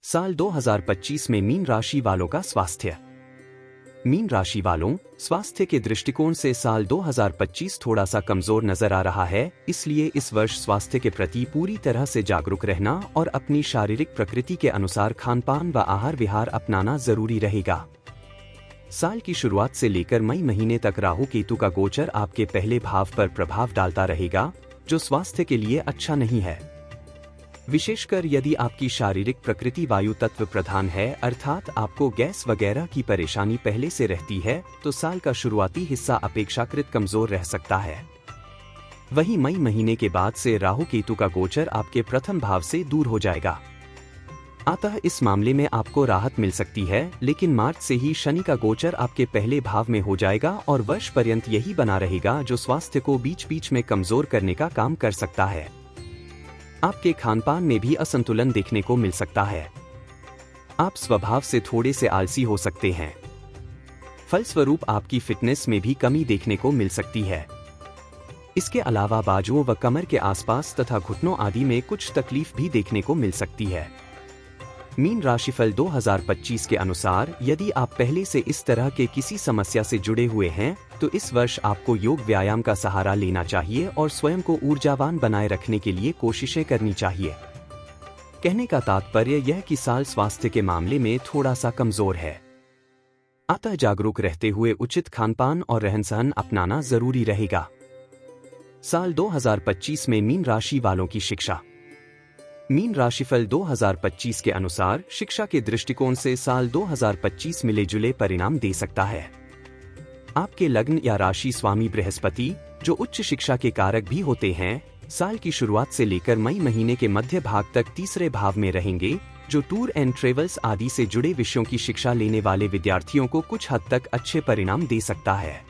साल 2025 में मीन राशि वालों का स्वास्थ्य। मीन राशि वालों, स्वास्थ्य के दृष्टिकोण से साल 2025 थोड़ा सा कमजोर नजर आ रहा है, इसलिए इस वर्ष स्वास्थ्य के प्रति पूरी तरह से जागरूक रहना और अपनी शारीरिक प्रकृति के अनुसार खानपान व आहार विहार अपनाना जरूरी रहेगा। साल की शुरुआत से लेकर मई महीने तक राहु केतु का गोचर आपके पहले भाव पर प्रभाव डालता रहेगा, जो स्वास्थ्य के लिए अच्छा नहीं है। विशेषकर यदि आपकी शारीरिक प्रकृति वायु तत्व प्रधान है, अर्थात आपको गैस वगैरह की परेशानी पहले से रहती है, तो साल का शुरुआती हिस्सा अपेक्षाकृत कमजोर रह सकता है। वहीं मई महीने के बाद से राहु केतु का गोचर आपके प्रथम भाव से दूर हो जाएगा, अतः इस मामले में आपको राहत मिल सकती है। लेकिन मार्च से ही शनि का गोचर आपके पहले भाव में हो जाएगा और वर्ष पर्यंत यही बना रहेगा, जो स्वास्थ्य को बीच बीच में कमजोर करने का काम कर सकता है। आपके खानपान में भी असंतुलन देखने को मिल सकता है। आप स्वभाव से थोड़े से आलसी हो सकते हैं। फलस्वरूप आपकी फिटनेस में भी कमी देखने को मिल सकती है। इसके अलावा बाजुओं व कमर के आसपास तथा घुटनों आदि में कुछ तकलीफ भी देखने को मिल सकती है। मीन राशिफल 2025 के अनुसार यदि आप पहले से इस तरह के किसी समस्या से जुड़े हुए हैं, तो इस वर्ष आपको योग व्यायाम का सहारा लेना चाहिए और स्वयं को ऊर्जावान बनाए रखने के लिए कोशिशें करनी चाहिए। कहने का तात्पर्य यह कि साल स्वास्थ्य के मामले में थोड़ा सा कमजोर है, अतः जागरूक रहते हुए उचित खानपान और रहन सहन अपनाना जरूरी रहेगा। साल 2025 में मीन राशि वालों की शिक्षा। मीन राशिफल 2025 के अनुसार शिक्षा के दृष्टिकोण से साल 2025 मिले जुले परिणाम दे सकता है। आपके लग्न या राशि स्वामी बृहस्पति, जो उच्च शिक्षा के कारक भी होते हैं, साल की शुरुआत से लेकर मई महीने के मध्य भाग तक तीसरे भाव में रहेंगे, जो टूर एंड ट्रेवल्स आदि से जुड़े विषयों की शिक्षा लेने वाले विद्यार्थियों को कुछ हद तक अच्छे परिणाम दे सकता है।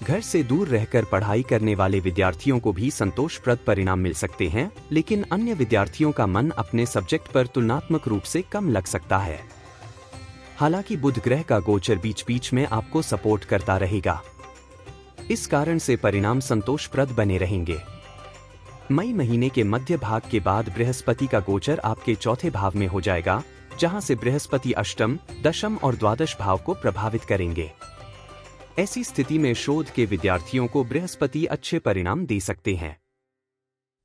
घर से दूर रहकर पढ़ाई करने वाले विद्यार्थियों को भी संतोषप्रद परिणाम मिल सकते हैं, लेकिन अन्य विद्यार्थियों का मन अपने सब्जेक्ट पर तुलनात्मक रूप से कम लग सकता है। हालांकि बुध ग्रह का गोचर बीच बीच में आपको सपोर्ट करता रहेगा, इस कारण से परिणाम संतोषप्रद बने रहेंगे। मई महीने के मध्य भाग के बाद बृहस्पति का गोचर आपके चौथे भाव में हो जाएगा, जहां से बृहस्पति अष्टम, दशम और द्वादश भाव को प्रभावित करेंगे। ऐसी स्थिति में शोध के विद्यार्थियों को बृहस्पति अच्छे परिणाम दे सकते हैं।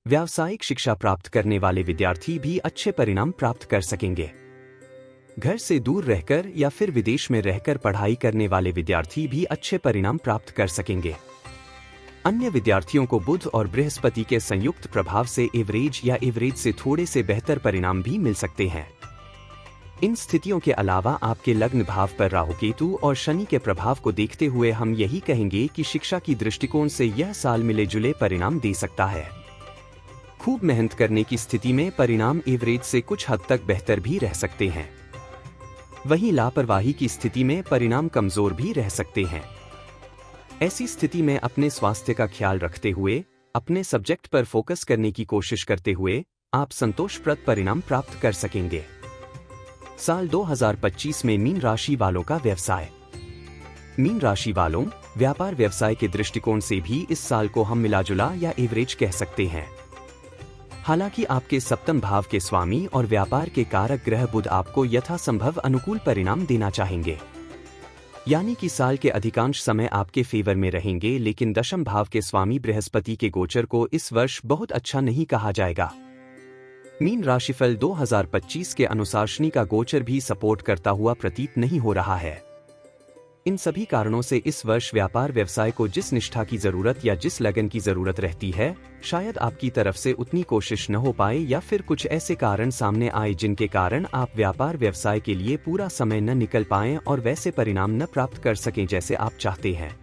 व्यावसायिक शिक्षा प्राप्त करने वाले विद्यार्थी भी अच्छे परिणाम प्राप्त कर सकेंगे। घर से दूर रहकर या फिर विदेश में रहकर पढ़ाई करने वाले विद्यार्थी भी अच्छे परिणाम प्राप्त कर सकेंगे। अन्य विद्यार्थियों को बुध और बृहस्पति के संयुक्त प्रभाव से एवरेज या एवरेज से थोड़े से बेहतर परिणाम भी मिल सकते हैं। इन स्थितियों के अलावा आपके लग्न भाव पर राहु केतु और शनि के प्रभाव को देखते हुए हम यही कहेंगे कि शिक्षा की दृष्टिकोण से यह साल मिले जुले परिणाम दे सकता है। खूब मेहनत करने की स्थिति में परिणाम एवरेज से कुछ हद तक बेहतर भी रह सकते हैं। वहीं लापरवाही की स्थिति में परिणाम कमजोर भी रह सकते हैं। ऐसी स्थिति में अपने स्वास्थ्य का ख्याल रखते हुए अपने सब्जेक्ट पर फोकस करने की कोशिश करते हुए आप संतोषप्रद परिणाम प्राप्त कर सकेंगे। साल 2025 में मीन राशि वालों का व्यवसाय। मीन राशि वालों, व्यापार व्यवसाय के दृष्टिकोण से भी इस साल को हम मिलाजुला या एवरेज कह सकते हैं। हालांकि आपके सप्तम भाव के स्वामी और व्यापार के कारक ग्रह बुध आपको यथासंभव अनुकूल परिणाम देना चाहेंगे, यानी कि साल के अधिकांश समय आपके फेवर में रहेंगे। लेकिन दशम भाव के स्वामी बृहस्पति के गोचर को इस वर्ष बहुत अच्छा नहीं कहा जाएगा। मीन राशिफल 2025 के अनुसार शनि का गोचर भी सपोर्ट करता हुआ प्रतीत नहीं हो रहा है। इन सभी कारणों से इस वर्ष व्यापार व्यवसाय को जिस निष्ठा की जरूरत या जिस लगन की जरूरत रहती है, शायद आपकी तरफ से उतनी कोशिश न हो पाए, या फिर कुछ ऐसे कारण सामने आए जिनके कारण आप व्यापार व्यवसाय के लिए पूरा समय न निकल पाएं और वैसे परिणाम न प्राप्त कर सकें जैसे आप चाहते हैं।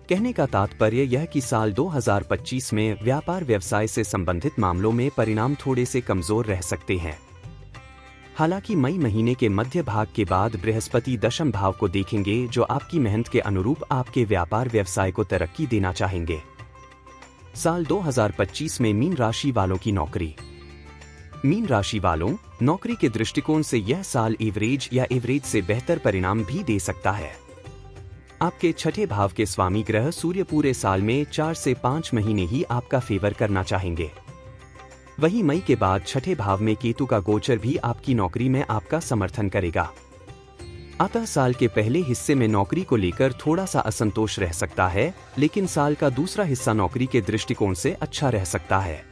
कहने का तात्पर्य यह कि साल 2025 में व्यापार व्यवसाय से संबंधित मामलों में परिणाम थोड़े से कमजोर रह सकते हैं। हालांकि मई महीने के मध्य भाग के बाद बृहस्पति दशम भाव को देखेंगे, जो आपकी मेहनत के अनुरूप आपके व्यापार व्यवसाय को तरक्की देना चाहेंगे। साल 2025 में मीन राशि वालों की नौकरी। मीन राशि वालों, नौकरी के दृष्टिकोण से यह साल एवरेज या एवरेज से बेहतर परिणाम भी दे सकता है। आपके छठे भाव के स्वामी ग्रह सूर्य पूरे साल में 4 से 5 महीने ही आपका फेवर करना चाहेंगे। वहीं मई के बाद छठे भाव में केतु का गोचर भी आपकी नौकरी में आपका समर्थन करेगा। अतः साल के पहले हिस्से में नौकरी को लेकर थोड़ा सा असंतोष रह सकता है, लेकिन साल का दूसरा हिस्सा नौकरी के दृष्टिकोण से अच्छा रह सकता है।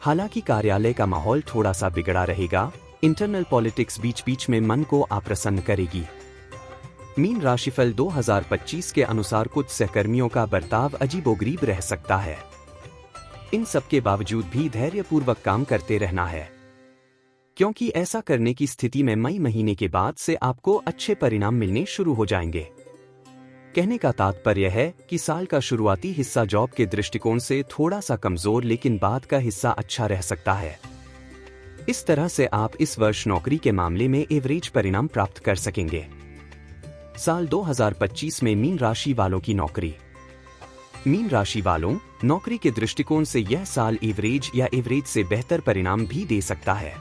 हालांकि कार्यालय का माहौल थोड़ा सा बिगड़ा रहेगा। इंटरनल पॉलिटिक्स बीच बीच में मन को अप्रसन्न करेगी। मीन राशिफल 2025 के अनुसार कुछ सहकर्मियों का बर्ताव अजीबोगरीब रह सकता है। इन सब के बावजूद भी धैर्यपूर्वक काम करते रहना है, क्योंकि ऐसा करने की स्थिति में मई महीने के बाद से आपको अच्छे परिणाम मिलने शुरू हो जाएंगे। कहने का तात्पर्य है कि साल का शुरुआती हिस्सा जॉब के दृष्टिकोण से थोड़ा सा कमजोर, लेकिन बाद का हिस्सा अच्छा रह सकता है। इस तरह से आप इस वर्ष नौकरी के मामले में एवरेज परिणाम प्राप्त कर सकेंगे। साल 2025 में मीन राशि वालों की नौकरी। मीन राशि वालों, नौकरी के दृष्टिकोण से यह साल एवरेज या एवरेज से बेहतर परिणाम भी दे सकता है।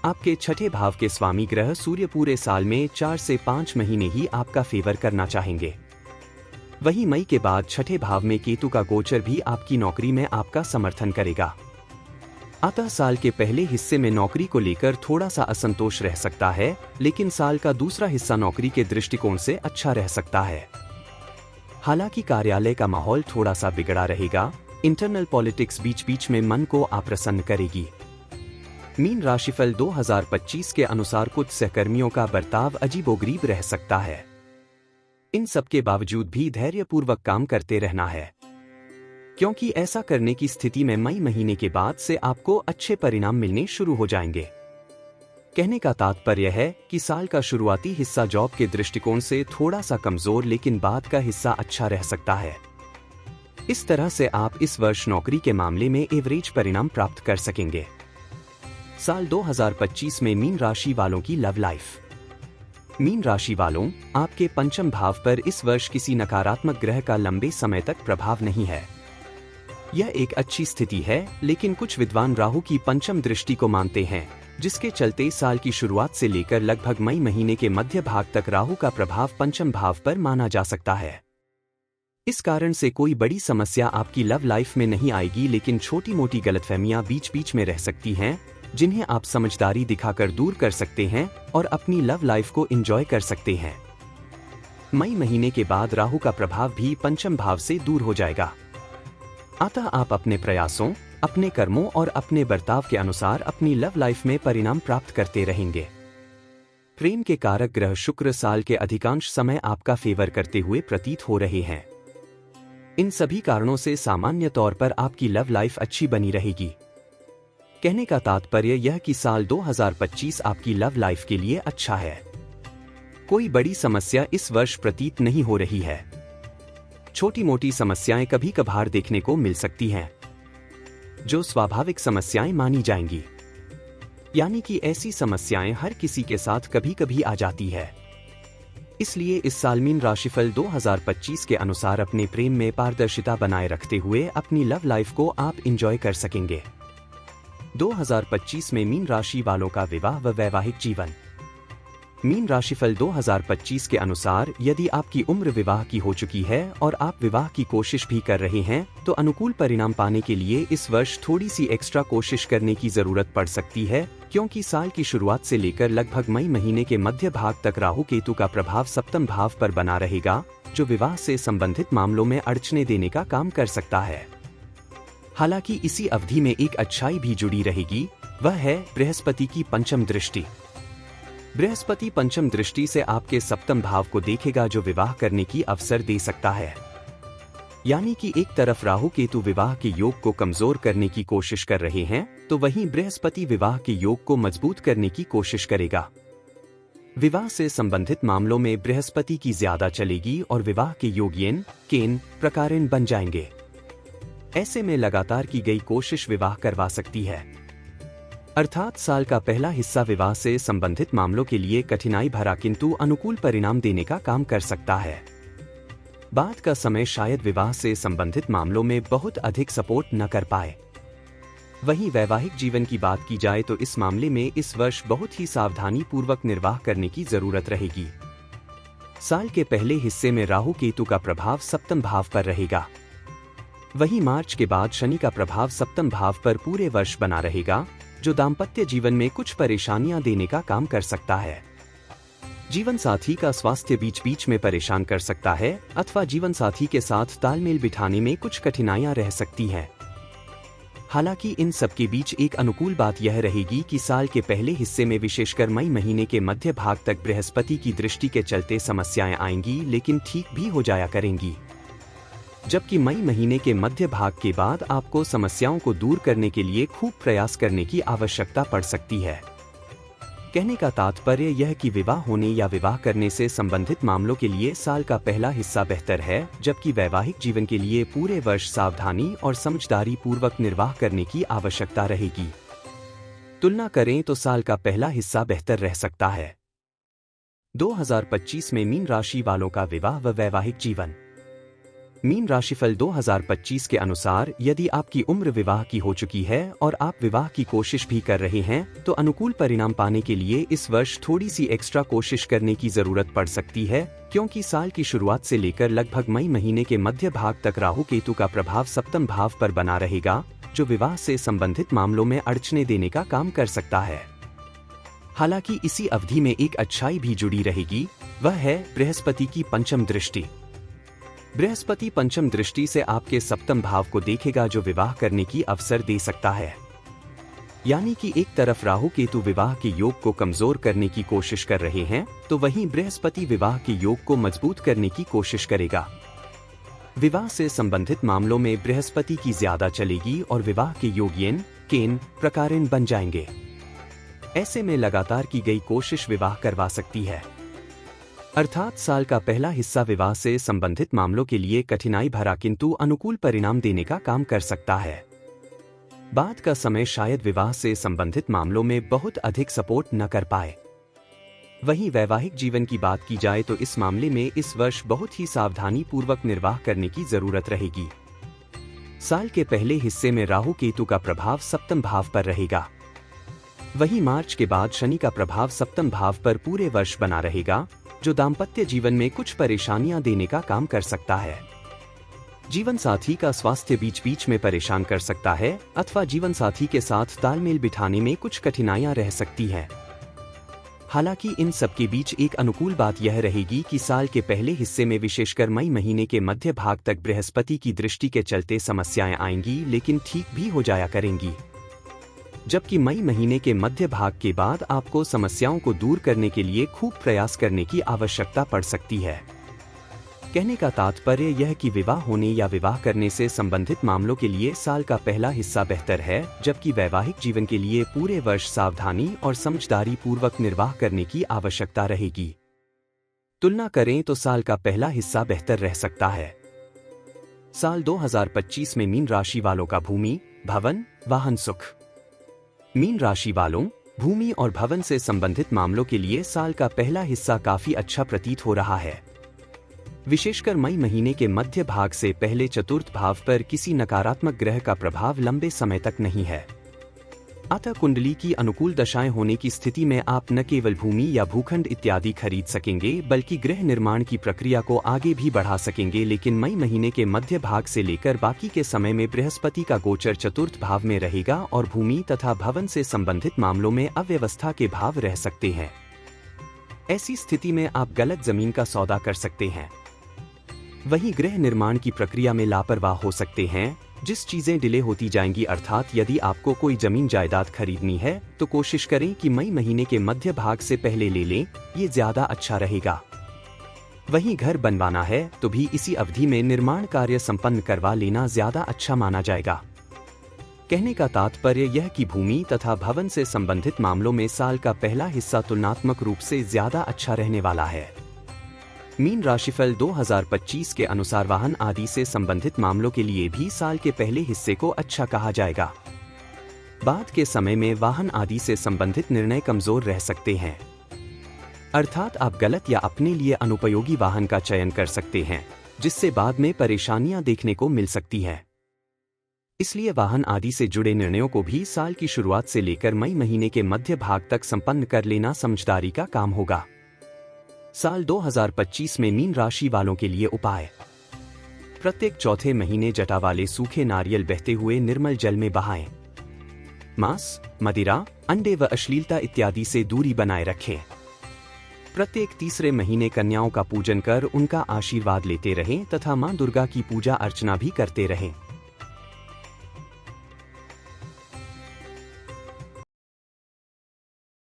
आपके छठे भाव के स्वामी ग्रह सूर्य पूरे साल में 4 से 5 महीने ही आपका फेवर करना चाहेंगे। वहीं मई के बाद छठे भाव में केतु का गोचर भी आपकी नौकरी में आपका समर्थन करेगा। अतः साल के पहले हिस्से में नौकरी को लेकर थोड़ा सा असंतोष रह सकता है, लेकिन साल का दूसरा हिस्सा नौकरी के दृष्टिकोण से अच्छा रह सकता है। हालांकि कार्यालय का माहौल थोड़ा सा बिगड़ा रहेगा। इंटरनल पॉलिटिक्स बीच बीच में मन को अप्रसन्न करेगी। मीन राशिफल 2025 के अनुसार कुछ सहकर्मियों का बर्ताव अजीबोगरीब रह सकता है। इन सब के बावजूद भी धैर्यपूर्वक काम करते रहना है, क्योंकि ऐसा करने की स्थिति में मई महीने के बाद से आपको अच्छे परिणाम मिलने शुरू हो जाएंगे। कहने का तात्पर्य है कि साल का शुरुआती हिस्सा जॉब के दृष्टिकोण से थोड़ा सा कमजोर, लेकिन बाद का हिस्सा अच्छा रह सकता है। इस तरह से आप इस वर्ष नौकरी के मामले में एवरेज परिणाम प्राप्त कर सकेंगे। साल 2025 में मीन राशि वालों की लव लाइफ। मीन राशि वालों, आपके पंचम भाव पर इस वर्ष किसी नकारात्मक ग्रह का लंबे समय तक प्रभाव नहीं है। यह एक अच्छी स्थिति है, लेकिन कुछ विद्वान राहु की पंचम दृष्टि को मानते हैं, जिसके चलते साल की शुरुआत से लेकर लगभग मई महीने के मध्य भाग तक राहु का प्रभाव पंचम भाव पर माना जा सकता है। इस कारण से कोई बड़ी समस्या आपकी लव लाइफ में नहीं आएगी, लेकिन छोटी मोटी गलतफहमियां बीच बीच में रह सकती हैं, जिन्हें आप समझदारी दिखाकर दूर कर सकते हैं और अपनी लव लाइफ को एंजॉय कर सकते हैं। मई महीने के बाद राहु का प्रभाव भी पंचम भाव से दूर हो जाएगा। अतः आप अपने प्रयासों, अपने कर्मों और अपने बर्ताव के अनुसार अपनी लव लाइफ में परिणाम प्राप्त करते रहेंगे। प्रेम के कारक ग्रह शुक्र साल के अधिकांश समय आपका फेवर करते हुए प्रतीत हो रहे हैं। इन सभी कारणों से सामान्य तौर पर आपकी लव लाइफ अच्छी बनी रहेगी। कहने का तात्पर्य यह कि साल 2025 आपकी लव लाइफ के लिए अच्छा है। कोई बड़ी समस्या इस वर्ष प्रतीत नहीं हो रही है। छोटी मोटी समस्याएं कभी कभार देखने को मिल सकती हैं, जो स्वाभाविक समस्याएं मानी जाएंगी, यानी कि ऐसी समस्याएं हर किसी के साथ कभी कभी आ जाती है। इसलिए इस साल मीन राशिफल 2025 के अनुसार अपने प्रेम में पारदर्शिता बनाए रखते हुए अपनी लव लाइफ को आप एंजॉय कर सकेंगे। 2025 में मीन राशि वालों का विवाह व वैवाहिक जीवन। मीन राशिफल 2025 के अनुसार यदि आपकी उम्र विवाह की हो चुकी है और आप विवाह की कोशिश भी कर रहे हैं, तो अनुकूल परिणाम पाने के लिए इस वर्ष थोड़ी सी एक्स्ट्रा कोशिश करने की जरूरत पड़ सकती है, क्योंकि साल की शुरुआत से लेकर लगभग मई महीने के मध्य भाग तक राहु केतु का प्रभाव सप्तम भाव पर बना रहेगा, जो विवाह से संबंधित मामलों में अड़चने देने का काम कर सकता है। हालांकि इसी अवधि में एक अच्छाई भी जुड़ी रहेगी, वह है बृहस्पति की पंचम दृष्टि। बृहस्पति पंचम दृष्टि से आपके सप्तम भाव को देखेगा, जो विवाह करने की अवसर दे सकता है। यानी कि एक तरफ राहु केतु विवाह के योग को कमजोर करने की कोशिश कर रहे हैं, तो वहीं बृहस्पति विवाह के योग को मजबूत करने की कोशिश करेगा। विवाह से संबंधित मामलों में बृहस्पति की ज्यादा चलेगी और विवाह के योग येन, केन, प्रकारेण बन जाएंगे। ऐसे में लगातार की गई कोशिश विवाह करवा सकती है। अर्थात साल का पहला हिस्सा विवाह से संबंधित मामलों के लिए कठिनाई भरा किंतु अनुकूल परिणाम देने का काम कर सकता है। बाद का समय शायद विवाह से संबंधित मामलों में बहुत अधिक सपोर्ट न कर पाए। वहीं वैवाहिक जीवन की बात की जाए तो इस मामले में इस वर्ष बहुत ही सावधानी पूर्वक निर्वाह करने की जरूरत रहेगी। साल के पहले हिस्से में राहु केतु का प्रभाव सप्तम भाव पर रहेगा। वहीं मार्च के बाद शनि का प्रभाव सप्तम भाव पर पूरे वर्ष बना रहेगा, जो दाम्पत्य जीवन में कुछ परेशानियां देने का काम कर सकता है। जीवन साथी का स्वास्थ्य बीच बीच में परेशान कर सकता है अथवा जीवन साथी के साथ तालमेल बिठाने में कुछ कठिनाइयां रह सकती हैं। हालांकि इन सब के बीच एक अनुकूल बात यह रहेगी कि साल के पहले हिस्से में विशेषकर मई महीने के मध्य भाग तक बृहस्पति की दृष्टि के चलते समस्याएं आएंगी, लेकिन ठीक भी हो जाया करेंगी। जबकि मई महीने के मध्य भाग के बाद आपको समस्याओं को दूर करने के लिए खूब प्रयास करने की आवश्यकता पड़ सकती है। कहने का तात्पर्य यह कि विवाह होने या विवाह करने से संबंधित मामलों के लिए साल का पहला हिस्सा बेहतर है, जबकि वैवाहिक जीवन के लिए पूरे वर्ष सावधानी और समझदारी पूर्वक निर्वाह करने की आवश्यकता रहेगी। तुलना करें तो साल का पहला हिस्सा बेहतर रह सकता है। 2025 में मीन राशि वालों का विवाह व वैवाहिक जीवन। मीन राशिफल 2025 के अनुसार यदि आपकी उम्र विवाह की हो चुकी है और आप विवाह की कोशिश भी कर रहे हैं, तो अनुकूल परिणाम पाने के लिए इस वर्ष थोड़ी सी एक्स्ट्रा कोशिश करने की जरूरत पड़ सकती है, क्योंकि साल की शुरुआत से लेकर लगभग मई महीने के मध्य भाग तक राहु केतु का प्रभाव सप्तम भाव पर बना रहेगा, जो विवाह से संबंधित मामलों में अड़चने देने का काम कर सकता है। हालांकि इसी अवधि में एक अच्छाई भी जुड़ी रहेगी, वह है बृहस्पति की पंचम दृष्टि। बृहस्पति पंचम दृष्टि से आपके सप्तम भाव को देखेगा, जो विवाह करने की अवसर दे सकता है। यानी कि एक तरफ राहु केतु विवाह के योग को कमजोर करने की कोशिश कर रहे हैं, तो वहीं बृहस्पति विवाह के योग को मजबूत करने की कोशिश करेगा। विवाह से संबंधित मामलों में बृहस्पति की ज्यादा चलेगी और विवाह के योग येन केन प्रकारेण बन जाएंगे। ऐसे में लगातार की गई कोशिश विवाह करवा सकती है। अर्थात साल का पहला हिस्सा विवाह से संबंधित मामलों के लिए कठिनाई भरा किंतु अनुकूल परिणाम देने का काम कर सकता है। बाद का समय शायद विवाह से संबंधित मामलों में बहुत अधिक सपोर्ट न कर पाए। वहीं वैवाहिक जीवन की बात की जाए तो इस मामले में इस वर्ष बहुत ही सावधानी पूर्वक निर्वाह करने की जरूरत रहेगी। साल के पहले हिस्से में राहु केतु का प्रभाव सप्तम भाव पर रहेगा। वहीं मार्च के बाद शनि का प्रभाव सप्तम भाव पर पूरे वर्ष बना रहेगा, जो दाम्पत्य जीवन में कुछ परेशानियां देने का काम कर सकता है। जीवन साथी का स्वास्थ्य बीच बीच में परेशान कर सकता है अथवा जीवन साथी के साथ तालमेल बिठाने में कुछ कठिनाइयां रह सकती हैं। हालांकि इन सब के बीच एक अनुकूल बात यह रहेगी कि साल के पहले हिस्से में विशेषकर मई महीने के मध्य भाग तक बृहस्पति की दृष्टि के चलते समस्याएं आएंगी, लेकिन ठीक भी हो जाया करेंगी। जबकि मई महीने के मध्य भाग के बाद आपको समस्याओं को दूर करने के लिए खूब प्रयास करने की आवश्यकता पड़ सकती है। कहने का तात्पर्य यह कि विवाह होने या विवाह करने से संबंधित मामलों के लिए साल का पहला हिस्सा बेहतर है, जबकि वैवाहिक जीवन के लिए पूरे वर्ष सावधानी और समझदारी पूर्वक निर्वाह करने की आवश्यकता रहेगी। तुलना करें तो साल का पहला हिस्सा बेहतर रह सकता है। साल 2025 में मीन राशि वालों का भूमि, भवन, वाहन सुख। मीन राशि वालों, भूमि और भवन से संबंधित मामलों के लिए साल का पहला हिस्सा काफी अच्छा प्रतीत हो रहा है। विशेषकर मई महीने के मध्य भाग से पहले चतुर्थ भाव पर किसी नकारात्मक ग्रह का प्रभाव लंबे समय तक नहीं है। अतः कुंडली की अनुकूल दशाएं होने की स्थिति में आप न केवल भूमि या भूखंड इत्यादि खरीद सकेंगे, बल्कि गृह निर्माण की प्रक्रिया को आगे भी बढ़ा सकेंगे। लेकिन मई महीने के मध्य भाग से लेकर बाकी के समय में बृहस्पति का गोचर चतुर्थ भाव में रहेगा और भूमि तथा भवन से संबंधित मामलों में अव्यवस्था के भाव रह सकते हैं। ऐसी स्थिति में आप गलत जमीन का सौदा कर सकते हैं। वहीं गृह निर्माण की प्रक्रिया में लापरवाह हो सकते हैं, जिस चीजें डिले होती जाएंगी। अर्थात यदि आपको कोई जमीन जायदाद खरीदनी है तो कोशिश करें कि मई महीने के मध्य भाग से पहले ले लें, ये ज्यादा अच्छा रहेगा। वहीं घर बनवाना है तो भी इसी अवधि में निर्माण कार्य संपन्न करवा लेना ज्यादा अच्छा माना जाएगा। कहने का तात्पर्य यह कि भूमि तथा भवन से संबंधित मामलों में साल का पहला हिस्सा तुलनात्मक रूप से ज्यादा अच्छा रहने वाला है। मीन राशिफल 2025 के अनुसार वाहन आदि से संबंधित मामलों के लिए भी साल के पहले हिस्से को अच्छा कहा जाएगा। बाद के समय में वाहन आदि से संबंधित निर्णय कमजोर रह सकते हैं। अर्थात आप गलत या अपने लिए अनुपयोगी वाहन का चयन कर सकते हैं, जिससे बाद में परेशानियां देखने को मिल सकती हैं। इसलिए वाहन आदि से जुड़े निर्णयों को भी साल की शुरुआत से लेकर मई महीने के मध्य भाग तक संपन्न कर लेना समझदारी का काम होगा। साल 2025 में मीन राशि वालों के लिए उपाय। प्रत्येक चौथे महीने जटा वाले सूखे नारियल बहते हुए निर्मल जल में बहाएं। मांस, मदिरा, अंडे व अश्लीलता इत्यादि से दूरी बनाए रखें। प्रत्येक तीसरे महीने कन्याओं का पूजन कर उनका आशीर्वाद लेते रहें तथा मां दुर्गा की पूजा अर्चना भी करते रहें।